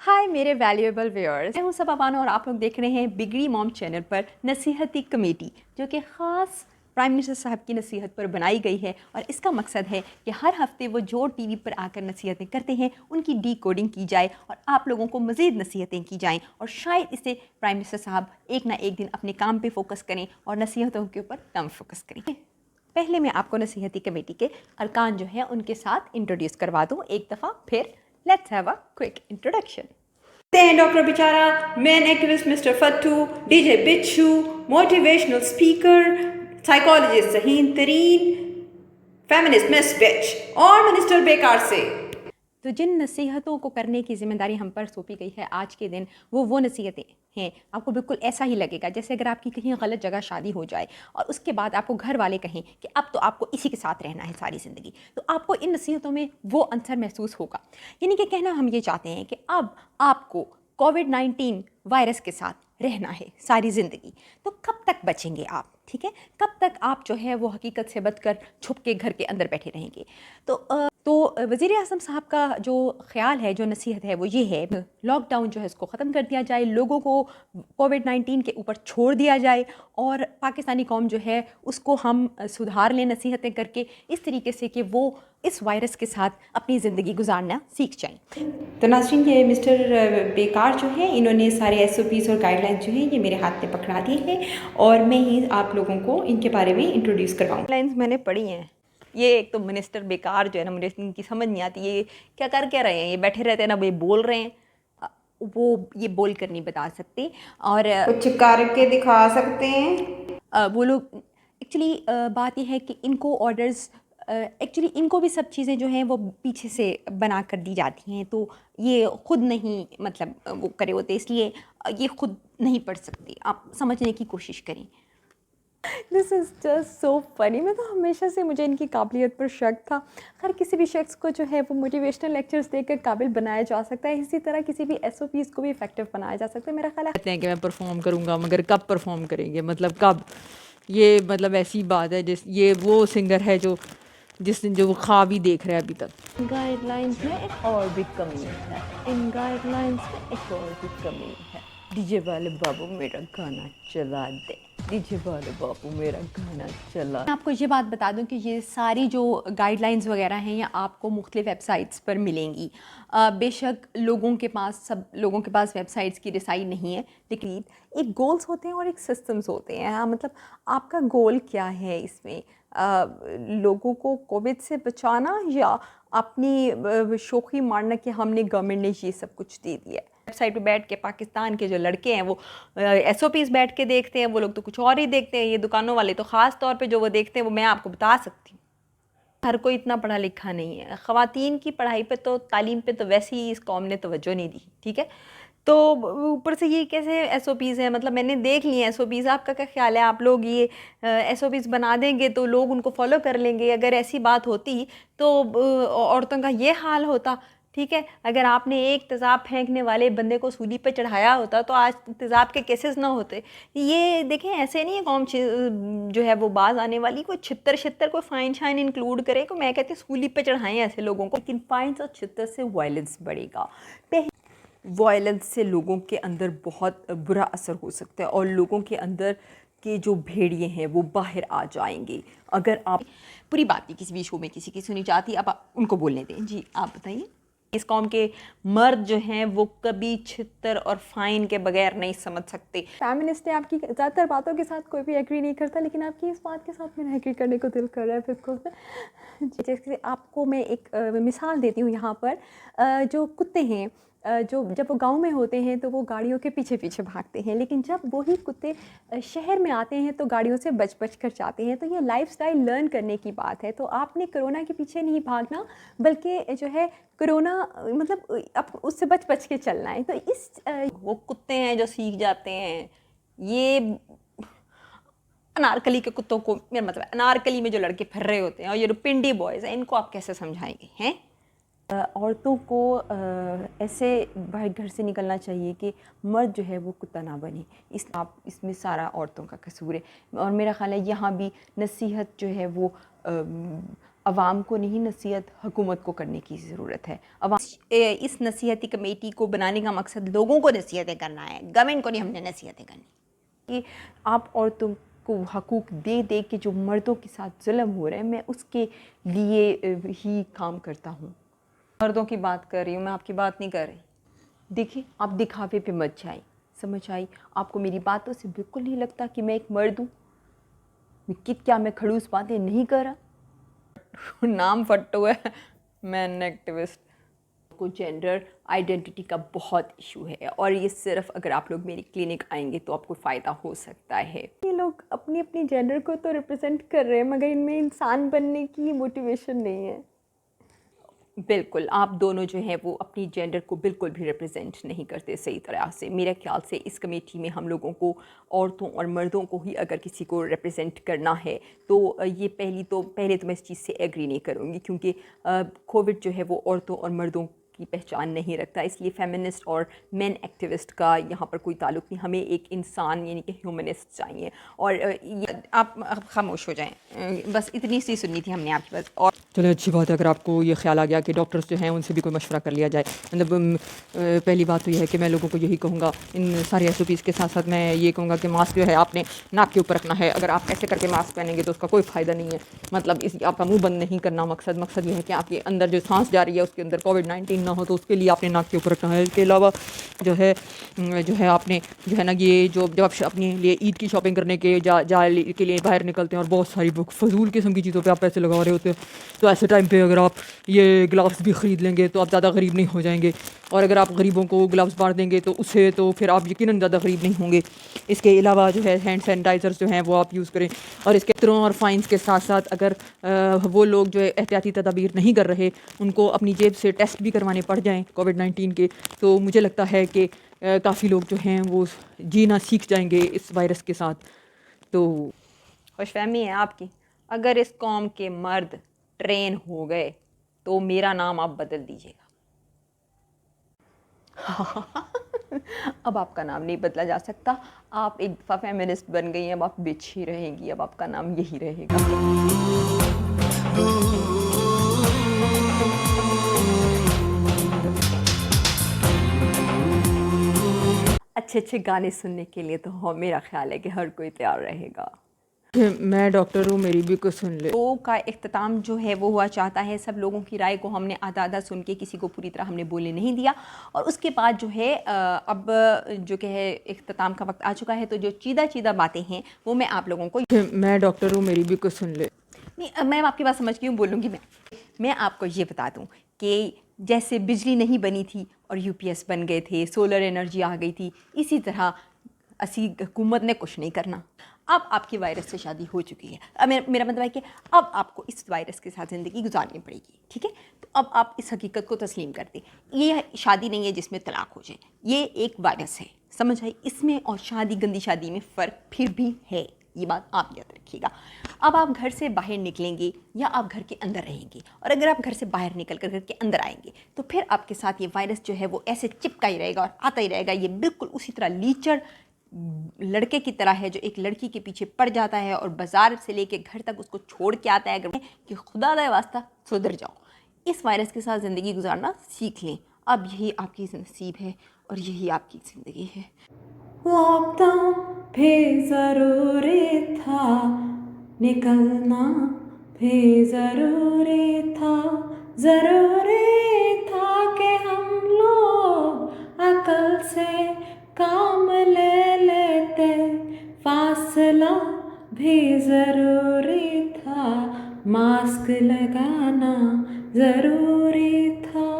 हाय मेरे valuable viewers, मैं हूं सबा बानो और आप लोग देख रहे हैं बिगड़ी मॉम चैनल पर नसीहती कमेटी, जो कि ख़ास प्राइम मिनिस्टर साहब की नसीहत पर बनाई गई है। और इसका मकसद है कि हर हफ्ते वो जो टीवी पर आकर नसीहतें करते हैं उनकी डी कोडिंग की जाए और आप लोगों को मज़ीद नसीहतें की जाएँ, और शायद इससे प्राइम मिनिस्टर साहब एक ना एक दिन अपने काम पर फोकस करें और नसीहतों के ऊपर कम फोकस करें। पहले मैं आपको नसीहती कमेटी के अरकान जो है उनके साथ इंट्रोड्यूस करवा दूँ एक दफ़ा, फिर let's have a quick introduction. Doctor बिचारा, मैन एक्टिविस्ट मिस्टर फट्टू, डीजे बिच्छू, मोटिवेशनल स्पीकर, साइकोलॉजिस्ट सहीन तरीन, फेमिनिस्ट मिस बिच और मिनिस्टर बेकार से। तो जिन नसीहतों को करने की जिम्मेदारी हम पर सौंपी गई है आज के दिन, वो नसीहतें हैं। आपको बिल्कुल ऐसा ही लगेगा जैसे अगर आपकी कहीं गलत जगह शादी हो जाए और उसके बाद आपको घर वाले कहें कि अब तो आपको इसी के साथ रहना है सारी ज़िंदगी, तो आपको इन नसीहतों में वो अंतर महसूस होगा। यानी कि कहना हम ये चाहते हैं कि अब आपको कोविड-19 वायरस के साथ रहना है सारी ज़िंदगी। तो कब तक बचेंगे आप, ठीक है? कब तक आप जो है वो हकीकत से बचकर छुप के घर के अंदर बैठे रहेंगे? तो वज़ीर आज़म साहब का जो ख़्याल है, जो नसीहत है, वो ये है लॉकडाउन जो है इसको ख़त्म कर दिया जाए, लोगों को कोविड-19 के ऊपर छोड़ दिया जाए और पाकिस्तानी कौम जो है उसको हम सुधार लें नसीहतें करके, इस तरीके से कि वो इस वायरस के साथ अपनी ज़िंदगी गुजारना सीख जाएं। तो नाज़रीन, ये मिस्टर बेकार जो है, इन्होंने सारे SOPs और गाइडलाइंस जो हैं ये मेरे हाथ में पकड़ा दिए हैं और मैं ही आप लोगों को इनके बारे में इंट्रोड्यूस करवाऊँ। गाइडलाइंस मैंने पढ़ी हैं। ये एक तो मिनिस्टर बेकार जो है ना, मुझे इनकी समझ नहीं आती, ये क्या कर क्या रहे हैं? ये बैठे रहते हैं ना, वो बोल रहे हैं, वो ये बोल कर नहीं बता सकते। और कुछ करके दिखा सकते हैं। वो लोग एक्चुअली बात ये है कि इनको ऑर्डर्स, एक्चुअली इनको भी सब चीज़ें जो हैं वो पीछे से बना कर दी जाती हैं, तो ये ख़ुद नहीं मतलब वो करे होते, इसलिए ये ख़ुद नहीं पढ़ सकते। आप समझने की कोशिश करें। This is just so funny. मैं तो हमेशा से, मुझे इनकी काबिलियत पर शक था। हर किसी भी शख्स को जो है वो मोटिवेशनल लेक्चर्स देकर काबिल बनाया जा सकता है, इसी तरह किसी भी SOPs को भी इफेक्टिव बनाया जा सकता है। मेरा ख्याल है कहते हैं कि मैं परफॉर्म करूँगा, मगर कब परफॉर्म करेंगे, मतलब कब? ये मतलब ऐसी बात है जिस ये वो सिंगर है जो वो ख्वाब ही देख रहे हैं अभी तक। गाइडलाइंस में एक और भी कमी है, इन गाइडलाइंस में एक और भी कमी है। डीजे वाले बाबू मेरा गाना चला दे, डीजे वाले बाबू मेरा गाना चला। मैं आपको ये बात बता दूं कि ये सारी जो गाइडलाइंस वगैरह हैं ये आपको मुख्तलिफ वेबसाइट्स पर मिलेंगी। बेशक सब लोगों के पास वेबसाइट्स की रसाई नहीं है, लेकिन एक गोल्स होते हैं और एक सिस्टम्स होते हैं। हाँ, मतलब आपका गोल क्या है इसमें? लोगों को कोविड से बचाना या अपनी शोखी मारना कि हमने गवर्नमेंट ने ये सब कुछ दे दिया है? वेबसाइट पे बैठ के पाकिस्तान के जो लड़के हैं वो SOPs बैठ के देखते हैं, वो लोग तो कुछ और ही देखते हैं। ये दुकानों वाले तो ख़ास तौर पे जो वो देखते हैं वो मैं आपको बता सकती हूँ। हर कोई इतना पढ़ा लिखा नहीं है। ख़वातीन की पढ़ाई पे तो, तालीम पे तो वैसे ही इस कौम ने तवज्जो नहीं दी, ठीक है? तो ऊपर से ये कैसे SOPs हैं? मतलब मैंने देख लिए SOPs। आपका क्या ख्याल है, आप लोग ये SOPs बना देंगे तो लोग उनको फॉलो कर लेंगे? अगर ऐसी बात होती तो औरतों का ये हाल होता, ठीक है? अगर आपने एक तेज़ाब फेंकने वाले बंदे को सूली पे चढ़ाया होता तो आज तेज़ाब के केसेस ना होते। ये देखें, ऐसे नहीं है कौम जो है वो बाज आने वाली, कोई छितर कोई फ़ाइन शाइन इंक्लूड करे, को मैं कहती सूली पे चढ़ाएं ऐसे लोगों को। लेकिन फ़ाइन और छितर से वायलेंस बढ़ेगा। वायलेंस से लोगों के अंदर बहुत बुरा असर हो सकता है और लोगों के अंदर के जो भेड़िए हैं वो बाहर आ जाएंगे। अगर आप पूरी बात भी किसी भी शो में किसी की सुनी जाती, अब आप उनको बोलने दें। जी आप बताइए। इस कौम के मर्द जो हैं वो कभी छितर और फाइन के बगैर नहीं समझ सकते। फेमिनिस्ट है, आपकी ज़्यादातर बातों के साथ कोई भी एग्री नहीं करता, लेकिन आपकी इस बात के साथ मेरा एग्री करने को दिल कर रहा है बिल्कुल। जैसे आपको मैं एक मिसाल देती हूँ यहाँ पर। जो कुत्ते हैं, जब वो गांव में होते हैं तो वो गाड़ियों के पीछे पीछे भागते हैं, लेकिन जब वही कुत्ते शहर में आते हैं तो गाड़ियों से बच कर जाते हैं। तो ये लाइफस्टाइल लर्न करने की बात है। तो आपने कोरोना के पीछे नहीं भागना, बल्कि जो है कोरोना मतलब अब उससे बच के चलना है। तो वो कुत्ते हैं जो सीख जाते हैं। ये अनारकली के कुत्तों को, मेरा मतलब अनारकली में जो लड़के फिर रहे होते हैं और ये जो पिंडी बॉयज़ हैं, इनको आप कैसे समझाएंगे हैं? औरतों को ऐसे बाहर घर से निकलना चाहिए कि मर्द जो है वो कुत्ता ना बने। इसमें सारा औरतों का कसूर है। और मेरा ख़्याल है यहाँ भी नसीहत जो है वो अवाम को नहीं, नसीहत हुकूमत को करने की ज़रूरत है। इस नसीहती कमेटी को बनाने का मकसद लोगों को नसीहतें करना है, गवर्नमेंट को नहीं हमने नसीहतें करनी। कि आप औरतों को हकूक़ दे दे के जो मर्दों के साथ जुल्म हो रहा है, मैं उसके लिए ही काम करता हूँ। मर्दों की बात कर रही हूँ, मैं आपकी बात नहीं कर रही। देखिए, आप दिखावे पे मत जाएं, समझ आई? आपको मेरी बातों से बिल्कुल नहीं लगता कि मैं एक मर्द हूँ? क्या मैं खड़ूस बातें नहीं कर रहा? नाम फट्टू है, मैन एक्टिविस्ट। को जेंडर आइडेंटिटी का बहुत इशू है और ये सिर्फ अगर आप लोग मेरी क्लिनिक आएंगे तो आपको फ़ायदा हो सकता है। ये लोग अपनी अपनी जेंडर को तो रिप्रेजेंट कर रहे हैं मगर इनमें इंसान बनने की मोटिवेशन नहीं है। बिल्कुल, आप दोनों जो हैं वो अपनी जेंडर को बिल्कुल भी रिप्रेजेंट नहीं करते सही तरह से। मेरे ख्याल से इस कमेटी में हम लोगों को औरतों और मर्दों को ही अगर किसी को रिप्रेजेंट करना है तो ये पहले तो मैं इस चीज़ से एग्री नहीं करूँगी क्योंकि कोविड जो है वो औरतों और मर्दों की पहचान नहीं रखता, इसलिए फेमिनिस्ट और मेन एक्टिविस्ट का यहाँ पर कोई ताल्लुक़ नहीं। हमें एक इंसान यानी कि ह्यूमनिस्ट चाहिए। और आप खामोश हो जाएं, बस इतनी सी सुननी थी हमने आपकी बात। और चलो अच्छी बात है अगर आपको ये ख्याल आ गया कि डॉक्टर्स जो हैं उनसे भी कोई मशवरा कर लिया जाए। मतलब पहली बात तो ये है कि मैं लोगों को यही कहूँगा, इन सारे SOPs के साथ साथ मैं ये कहूँगा कि मास्क जो है आपने नाक के ऊपर रखना है। अगर आप ऐसे करके मास्क पहनेंगे तो उसका कोई फ़ायदा नहीं है। मतलब आपका मुँह बंद नहीं करना मकसद ये है कि आपके अंदर जो सांस जा रही है उसके अंदर COVID-19 ना हो, तो उसके लिए आपने नाक के ऊपर रखना है। इसके अलावा जो है आपने जो है ना ये जब आप अपने लिए ईद की शॉपिंग करने के के लिए बाहर निकलते हैं और बहुत सारी फजूल किस्म की चीज़ों पे आप पैसे लगा रहे होते हैं, तो ऐसे टाइम पे अगर आप ये ग्लव्स भी ख़रीद लेंगे तो आप ज़्यादा गरीब नहीं हो जाएंगे। और अगर आप गरीबों को ग्लव्स बांट देंगे तो उससे तो फिर आप यकीनन ज़्यादा गरीब नहीं होंगे। इसके अलावा जो है हैंड सैनिटाइज़र्स जो हैं वो आप यूज़ करें। और इसके त्रों और फाइन्स के साथ साथ अगर वो लोग जो है एहतियाती तदाबीर नहीं कर रहे, उनको अपनी जेब से टेस्ट भी करवाने पड़ जाएँ COVID-19 के, तो मुझे लगता है कि काफ़ी लोग जो हैं वो जीना सीख जाएंगे इस वायरस के साथ। तो खुशफहमी है आपकी। अगर इस कौम के मर्द ट्रेन हो गए तो मेरा नाम आप बदल दीजिएगा। अब आपका नाम नहीं बदला जा सकता। आप एक दफ़ा फेमिनिस्ट बन गई हैं, अब आप बिच ही रहेंगी, अब आपका नाम यही रहेगा। अच्छे अच्छे गाने सुनने के लिए तो मेरा ख्याल है कि हर कोई तैयार रहेगा। मैं डॉक्टर हूँ, मेरी भी कुछ सुन ले। शो का इख्तिताम जो है वो हुआ चाहता है। सब लोगों की राय को हमने आधा आधा सुन के किसी को पूरी तरह हमने बोलने नहीं दिया। और उसके बाद जो है अब जो कि है इख्तिताम का वक्त आ चुका है, तो जो चीदा बातें हैं वो मैं आप लोगों को। मैं डॉक्टर हूँ, मेरी भी कुछ सुन ले। नहीं, मैं आपकी बात समझ गई हूँ, बोलूँगी मैं आपको ये बता दूँ कि जैसे बिजली नहीं बनी थी और UPS बन गए थे, सोलर एनर्जी आ गई थी, इसी तरह असी हुकूमत ने कुछ नहीं करना। अब आपकी वायरस से शादी हो चुकी है। अब मेरा मतलब है कि अब आपको इस वायरस के साथ ज़िंदगी गुजारनी पड़ेगी, ठीक है? तो अब आप इस हकीकत को तस्लीम कर दें। ये शादी नहीं है जिसमें तलाक हो जाए, ये एक वायरस है, समझ आई? इसमें और शादी, गंदी शादी में फ़र्क फिर भी है, ये बात आप याद रखिएगा। अब आप घर से बाहर निकलेंगे या आप घर के अंदर रहेंगे, और अगर आप घर से बाहर निकल कर घर के अंदर आएंगे तो फिर आपके साथ ये वायरस जो है वो ऐसे चिपका ही रहेगा और आता ही रहेगा। ये बिल्कुल उसी तरह लीचड़ लड़के की तरह है जो एक लड़की के पीछे पड़ जाता है और बाज़ार से लेके घर तक उसको छोड़ के आता है कि खुदा दा वास्ता सुधर जाओ। इस वायरस के साथ ज़िंदगी गुजारना सीख लें। अब यही आपकी नसीब है और यही आपकी ज़िंदगी है। लॉकडाउन भी ज़रूरी था, निकलना भी ज़रूरी था कि हम लोग अकल से काम ले लेते, फासला भी ज़रूरी था, मास्क लगाना ज़रूरी था।